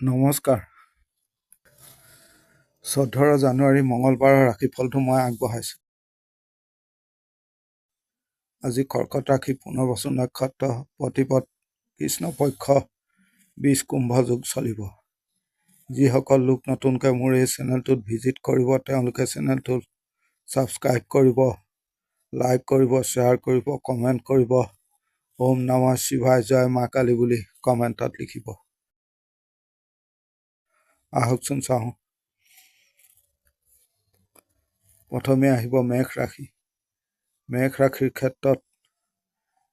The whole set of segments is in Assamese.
নমস্কাৰ। 14 জানুৱাৰী মঙলবাৰৰ ৰাশিফলটো মই আগবঢ়াইছোঁ। আজি কৰ্কট ৰাশি পুনৰ্বসু নক্ষত্ৰ প্ৰতিপদ কৃষ্ণপক্ষ 20 কুম্ভ যোগ চলিব। যিসকল লোক নতুনকৈ মোৰ এই চেনেলটোত ভিজিট কৰিব তেওঁলোকে চেনেলটো ছাবস্ক্ৰাইব কৰিব, লাইক কৰিব, শ্বেয়াৰ কৰিব, কমেণ্ট কৰিব। ওম নমঃ শিৱায়, জয় মা কালী বুলি কমেণ্টত লিখিব। আহকচোন চাওঁ। প্ৰথমে আহিব মেঘ ৰাশি। মেঘ ৰাশিৰ ক্ষেত্ৰত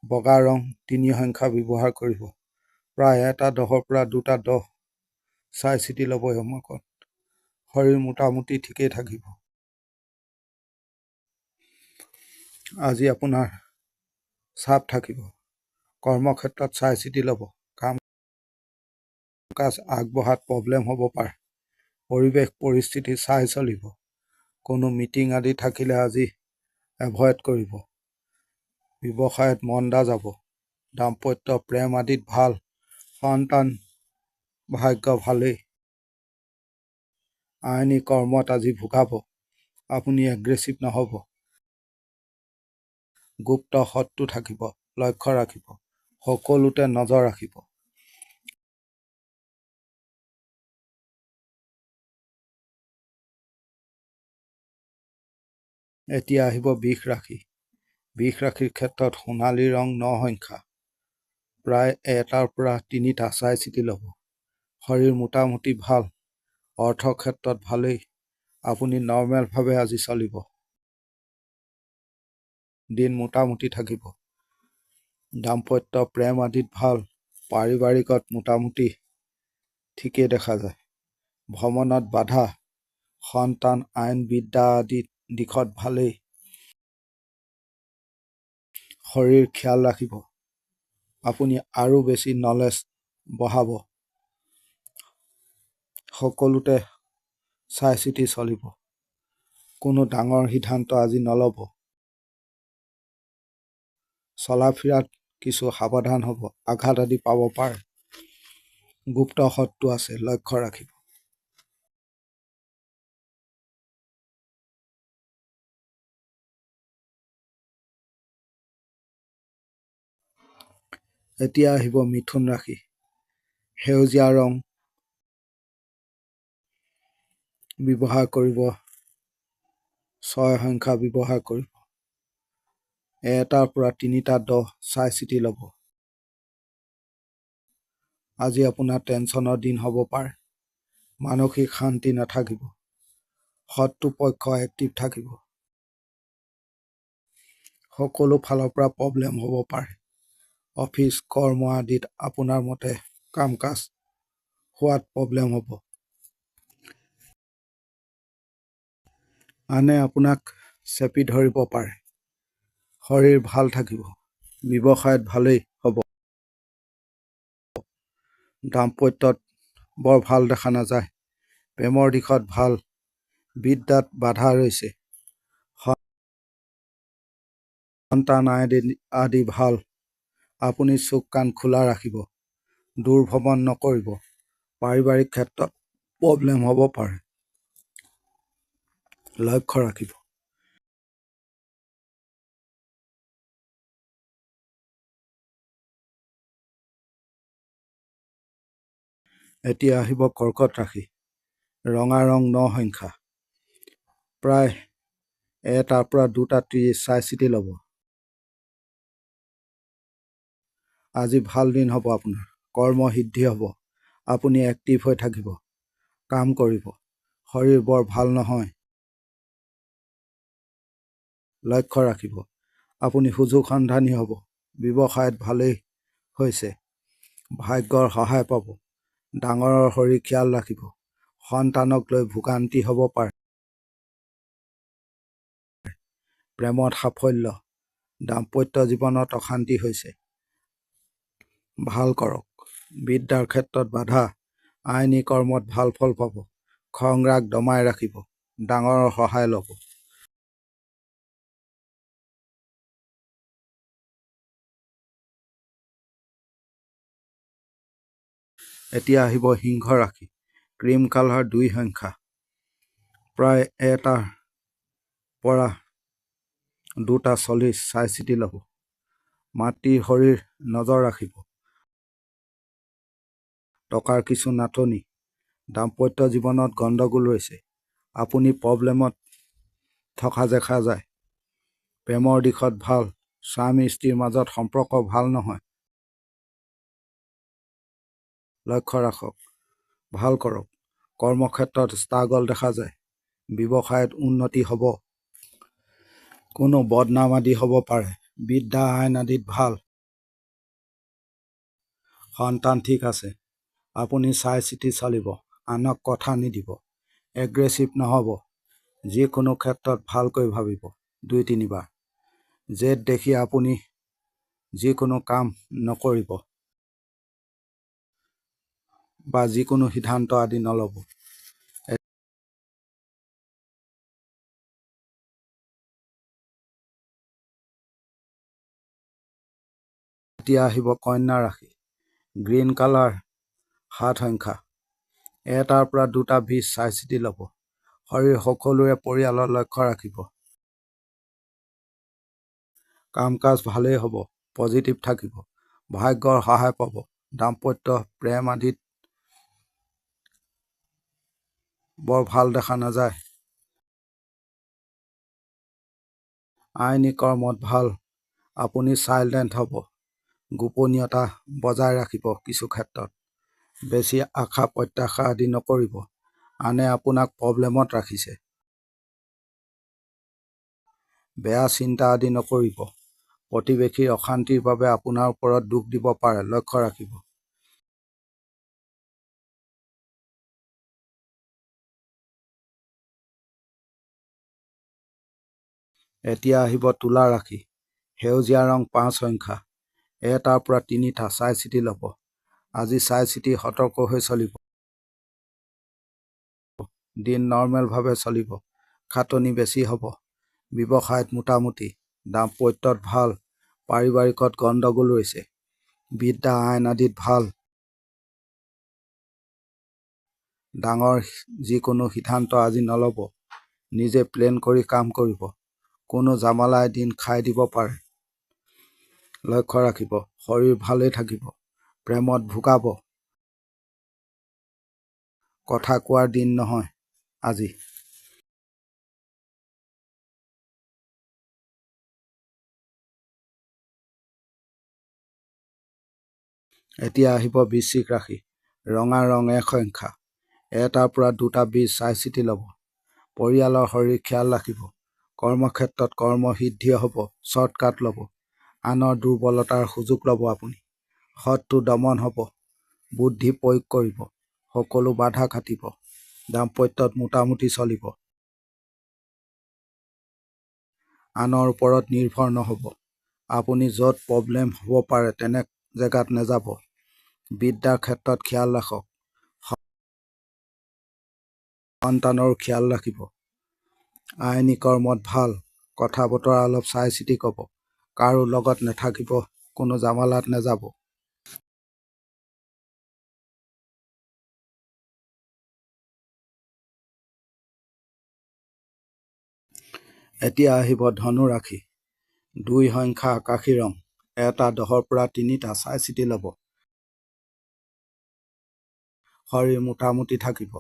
বগা ৰং 3 সংখ্যা ব্যৱহাৰ কৰিব। প্ৰায় 1টা 10ৰ পৰা 2টা 10 চাই চিতি ল'ব। সময়কত শৰীৰ মোটামুটি ঠিকেই থাকিব। আজি আপোনাৰ চাপ থাকিব। কৰ্মক্ষেত্ৰত চাই চিতি ল'ব। কাম কাজ আগবঢ়াত প্ৰব্লেম হ'ব পাৰে। পৰিৱেশ পৰিস্থিতি চাই চলিব। কোনো মিটিং আদি থাকিলে আজি এভইড কৰিব। ব্যৱসায়ত মন্দা যাব। দাম্পত্য প্ৰেম আদিত ভাল। সন্তান ভাগ্য ভালেই। আইনী কৰ্মত আজি ভুগাব। আপুনি এগ্ৰেছিভ নহ'ব। গুপ্ত শত্ৰু থাকিব। লক্ষ্য ৰাখিব। সকলোতে নজৰ ৰাখিব। এতিয়া আহিব বৃষ ৰাশি। বৃষ ৰাশিৰ ক্ষেত্ৰত সোণালী ৰং 9 সংখ্যা। প্ৰায় 1টাৰ পৰা 3টা চাই চিতি ল'ব। শৰীৰ মোটামুটি ভাল। অৰ্থ ক্ষেত্ৰত ভালেই। আপুনি নৰ্মেলভাৱে আজি চলিব। দিন মোটামুটি থাকিব। দাম্পত্য প্ৰেম আদিত ভাল। পাৰিবাৰিকত মোটামুটি ঠিকেই দেখা যায়। ভ্ৰমণত বাধা। সন্তান আইন বিদ্যা আদিত দিশত ভালেই। শৰীৰ খিয়াল ৰাখিব। আপুনি আৰু বেছি নলেজ বঢ়াব। সকলোতে চাই চিতি চলিব। কোনো ডাঙৰ সিদ্ধান্ত আজি নল'ব। চলা ফিৰাত কিছু সাৱধান হ'ব। আঘাত আদি পাব পাৰে। গুপ্ত শত্ৰু আছে। লক্ষ্য ৰাখিব। এতিয়া আহিব মিথুন ৰাশি। সেউজীয়া ৰং ব্যৱহাৰ কৰিব। 6 সংখ্যা ব্যৱহাৰ কৰিব। 1টাৰ পৰা 3টা 10 চাই চিতি ল'ব। আজি আপোনাৰ টেনচনৰ দিন হ'ব পাৰে। মানসিক শান্তি নাথাকিব। শত্ৰু পক্ষ এক্টিভ থাকিব। সকলো ফালৰ পৰা প্ৰব্লেম হ'ব পাৰে। অফিচ কৰ্ম আদিত আপোনাৰ মতে কাম কাজ হোৱাত প্ৰব্লেম হ'ব। আনে আপোনাক চেপি ধৰিব পাৰে। শৰীৰ ভাল থাকিব। ব্যৱসায়ত ভালেই হ'ব। দাম্পত্যত বৰ ভাল দেখা নাযায়। প্ৰেমৰ দিশত ভাল। বিদ্যাত বাধা ৰৈছে। সন্তান আদি ভাল। আপুনি চোখ কাণ খোলা ৰাখিব। দূৰ ভ্ৰমণ নকৰিব। পাৰিবাৰিক ক্ষেত্ৰত প্ৰব্লেম হ'ব পাৰে। লক্ষ্য ৰাখিব। এতিয়া আহিব কৰ্কট ৰাশি। ৰঙা ৰং 9 সংখ্যা। প্ৰায় 1টাৰ পৰা 2টা 30 চাই চিতি ল'ব। আজি ভাল দিন হ'ব আপোনাৰ। কৰ্ম সিদ্ধি হ'ব। আপুনি এক্টিভ হৈ থাকিব। কাম কৰিব। শৰীৰ বৰ ভাল নহয়। লক্ষ্য ৰাখিব। আপুনি সুযোগ সন্ধানী হ'ব। ব্যৱসায়ত ভালেই হৈছে। ভাগ্যৰ সহায় পাব। ডাঙৰৰ শৰীৰ খিয়াল ৰাখিব। সন্তানক লৈ ভোগান্তি হ'ব পাৰে। প্ৰেমত সাফল্য। দাম্পত্য জীৱনত অশান্তি হৈছে। ভাল কৰক। বিদ্যাৰ ক্ষেত্ৰত বাধা। আইনী কৰ্মত ভাল ফল পাব। খং ৰাগ দমাই ৰাখিব। ডাঙৰৰ সহায় ল'ব। এতিয়া আহিব সিংহ ৰাশি, ক্ৰীম কালাৰ 2 সংখ্যা, প্ৰায় 1টাৰ পৰা 2টা 40 চাই চিতি ল'ব। মাতৃ শৰীৰ নজৰ ৰাখিব। টকাৰ কিছু নাটনি, দাম্পত্য জীৱনত গণ্ডগোল হৈছে। আপুনি প্ৰব্লেমত থকা দেখা যায়। প্ৰেমৰ দিশত ভাল, স্বামী স্ত্ৰীৰ মাজত সম্পৰ্ক ভাল নহয়। লক্ষ্য ৰাখক, ভাল কৰক। কৰ্মক্ষেত্ৰত ষ্ট্ৰাগল দেখা যায়। ব্যৱসায়ত উন্নতি হ'ব। কোনো বদনাম আদি হ'ব পাৰে। বিদ্যা আইন আদিত ভাল। সন্তান ঠিক আছে। আপুনি চাই চিতি চলিব। আনক কথা নিদিব। এগ্ৰেছিভ নহ'ব। যিকোনো ক্ষেত্ৰত ভালকৈ ভাবিব 2-3 বাৰ। জেদ দেখি আপুনি যিকোনো কাম নকৰিব বা যিকোনো সিদ্ধান্ত আদি নল'ব। এতিয়া আহিব কন্যা ৰাশি, গ্ৰীণ কালাৰ 7 সংখ্যা, 1টাৰ পৰা 2টা 20 চাই চিতি ল'ব। শৰীৰ সকলোৰে পৰিয়ালৰ লক্ষ্য ৰাখিব। কাম কাজ ভালেই হ'ব, পজিটিভ থাকিব, ভাগ্যৰ সহায় পাব। দাম্পত্য প্ৰেম আদিত বৰ ভাল দেখা নাযায়। আইনী কৰ্মত ভাল। আপুনি চাইলেণ্ট হ'ব। গোপনীয়তা বজাই ৰাখিব। কিছু ক্ষেত্ৰত বেছি আশা প্ৰত্যাশা আদি নকৰিব। আনে আপোনাক প্ৰব্লেমত ৰাখিছে। বেয়া চিন্তা আদি নকৰিব। প্ৰতিবেশীৰ অশান্তিৰ বাবে আপোনাৰ ওপৰত দুখ দিব পাৰে। লক্ষ্য ৰাখিব। এতিয়া আহিব তুলা ৰাশি, সেউজীয়া ৰং 5 সংখ্যা, 1টাৰ পৰা 3টা চাই চিতি ল'ব। আজি চাই চিতি সতৰ্ক হৈ চলিব। দিন নৰ্মেলভাৱে চলিব। খাটনি বেছি হ'ব। ব্যৱসায়ত মোটামুটি। দাম্পত্যত ভাল। পাৰিবাৰিকত গণ্ডগোল হৈছে। বিদ্যা আইন আদিত ভাল। ডাঙৰ যিকোনো সিদ্ধান্ত আজি নল'ব। নিজে প্লেন কৰি কাম কৰিব। কোনো জামালাই দিন খাই দিব পাৰে। লক্ষ্য ৰাখিব। শৰীৰ ভালেই থাকিব। প্ৰেমত ভোগাব। কথা কোৱাৰ দিন নহয় আজি। এতিয়া আহিব বৃশ্চিক ৰাশি, ৰঙা ৰং 1 সংখ্যা, 1টাৰ পৰা 2টা 20 চাই চিতি ল'ব। পৰিয়ালৰ শৰীৰ খিয়াল ৰাখিব। কৰ্মক্ষেত্ৰত কৰ্ম সিদ্ধি হ'ব। শ্বৰ্টকাট ল'ব। আনৰ দুৰ্বলতাৰ সুযোগ ল'ব আপুনি। শত্ৰু দমন হ'ব। বুদ্ধি প্ৰয়োগ কৰিব। সকলো বাধা কাটিব। দাম্পত্যত মোটামুটি চলিব। আনৰ ওপৰত নিৰ্ভৰ নহ'ব। আপুনি য'ত প্ৰব্লেম হ'ব পাৰে তেনে জেগাত নাযাব। বিদ্যাৰ ক্ষেত্ৰত খিয়াল ৰাখক। সন্তানৰ খিয়াল ৰাখিব। আইনী কৰ্মত ভাল। কথা বতৰা অলপ চাই চিতি ক'ব। কাৰো লগত নাথাকিব। কোনো জামালাত নাযাব। এতিয়া আহিব ধনু ৰাশি, 2 সংখ্যা আকাশী ৰং, 1টা 10ৰ পৰা 3টা চাই চিতি ল'ব। শৰীৰ মোটামুটি থাকিব।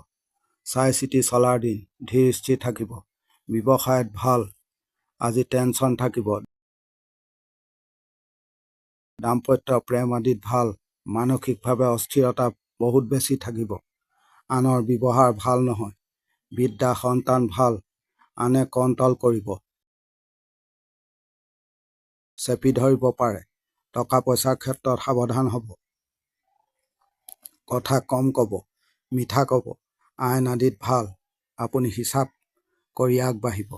চাই চিতি চলাৰ দিন। ধীৰ স্থিৰ থাকিব। ব্যৱসায়ত ভাল। আজি টেনচন থাকিব। দাম্পত্য প্ৰেম আদিত ভাল। মানসিকভাৱে অস্থিৰতা বহুত বেছি থাকিব। আনৰ ব্যৱহাৰ ভাল নহয়। বিদ্যা সন্তান ভাল। আনে কণ্ট্ৰল কৰিব। চেপি ধৰিব পাৰে। টকা পইচাৰ ক্ষেত্ৰত সাৱধান হ'ব। কথা কম ক'ব। মিঠা ক'ব। আইন আদিত ভাল। আপুনি হিচাপ কৰি আগবাঢ়িব।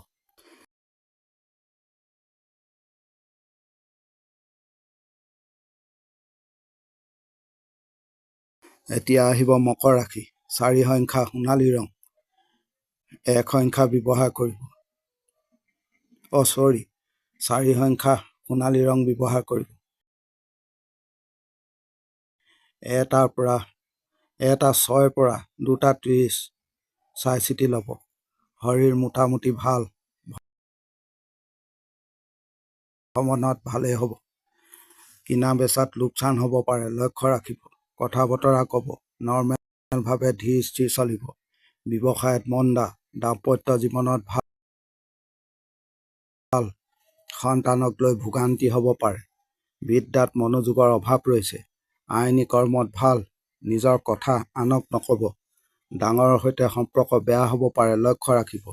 এতিয়া আহিব মকৰ ৰাশি, 4 সংখ্যা সোণালী ৰং, 1 সংখ্যা ব্যৱহাৰ কৰিব। 4 সংখ্যা সোণালী ৰং ব্যৱহাৰ কৰিব। 1টাৰ পৰা এটা 6ৰ পৰা 2টা 30 চাই চিতি ল'ব। শৰীৰ মোটামুটি ভাল, ভ্ৰমণত ভালেই হ'ব। কিনা বেচাত লোকচান হ'ব পাৰে, লক্ষ্য ৰাখিব। কথা বতৰা ক'ব, নৰ্মেলভাৱে ধীৰ স্থিৰ চলিব। ব্যৱসায়ত মন্দা, দাম্পত্য জীৱনত ভাল, সন্তানক লৈ ভোগান্তি হ'ব পাৰে। বিদ্যাত মনোযোগৰ অভাৱ ৰৈছে। আইনী কৰ্মত ভাল, নিজৰ কথা আনক নক'ব। ডাঙৰৰ সৈতে সম্পৰ্ক বেয়া হ'ব পাৰে, লক্ষ্য ৰাখিব।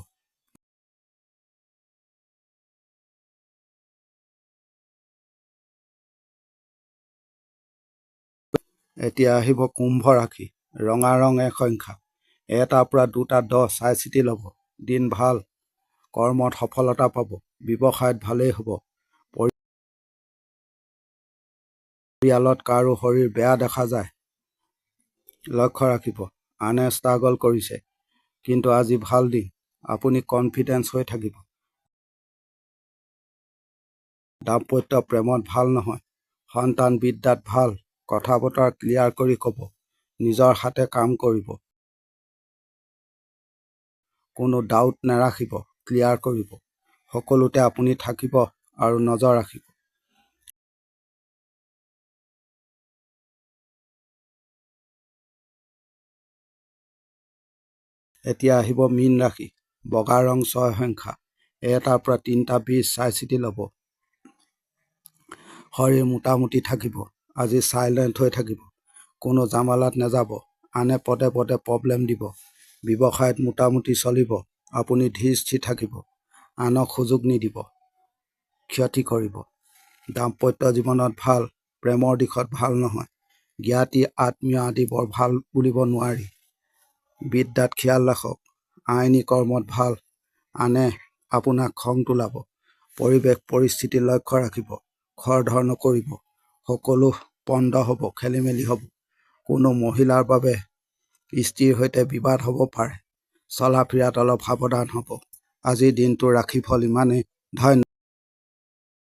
এতিয়া আহিব কুম্ভ ৰাশি। ৰঙা ৰং এক সংখ্যা, 1টাৰ পৰা 2টা 10 চাই চিতি ল'ব। দিন ভাল, কৰ্মত সফলতা পাব। ব্যৱসায়ত ভালেই হ'ব। পৰিয়ালত কাৰো শৰীৰ বেয়া দেখা যায়, লক্ষ্য ৰাখিব। আনে ষ্ট্ৰাগল কৰিছে, কিন্তু আজি ভাল দিন, আপুনি কনফিডেন্স হৈ থাকিব। দাম্পত্য প্ৰেমত ভাল নহয়। সন্তান বিদ্যাত ভাল, কথা বতৰা ক্লিয়াৰ কৰি ক'ব। নিজৰ হাতে কাম কৰিব, কোনো ডাউট নাৰাখিব, ক্লিয়াৰ কৰিব। সকলোতে আপুনি থাকিব আৰু নজৰ ৰাখিব। এতিয়া আহিব মীন ৰাশি। বগা ৰং 6 সংখ্যা, 1টাৰ পৰা 3টা 20 চাই চিতি ল'ব। শৰীৰ মোটামুটি থাকিব। আজি চাইলেণ্ট হৈ থাকিব, কোনো জামালাত নাযাব। আনে পদে পদে প্ৰব্লেম দিব। ব্যৱসায়ত মোটামুটি চলিব। আপুনি ধীৰ স্থিৰ থাকিব, আনক সুযোগ নিদিব, ক্ষতি কৰিব। দাম্পত্য জীৱনত ভাল, প্ৰেমৰ দিশত ভাল নহয়। জ্ঞাতি আত্মীয় আদি বৰ ভাল বুলিব নোৱাৰি। বিদ্যাত খিয়াল ৰাখক। আইনী কৰ্মত ভাল, আনে আপোনাক খং তোলাব। পৰিৱেশ পৰিস্থিতি লক্ষ্য ৰাখিব, খৰধৰ নকৰিব। সকলো পণ্ড হ'ব, খেলিমেলি হ'ব। কোনো মহিলাৰ বাবে স্ত্ৰীৰ সৈতে বিবাদ হ'ব পাৰে। চলা ফিৰাত অলপ সাৱধান হ'ব। আজিৰ দিনটোৰ ৰাশিফল ইমানেই। ধন্যবাদ।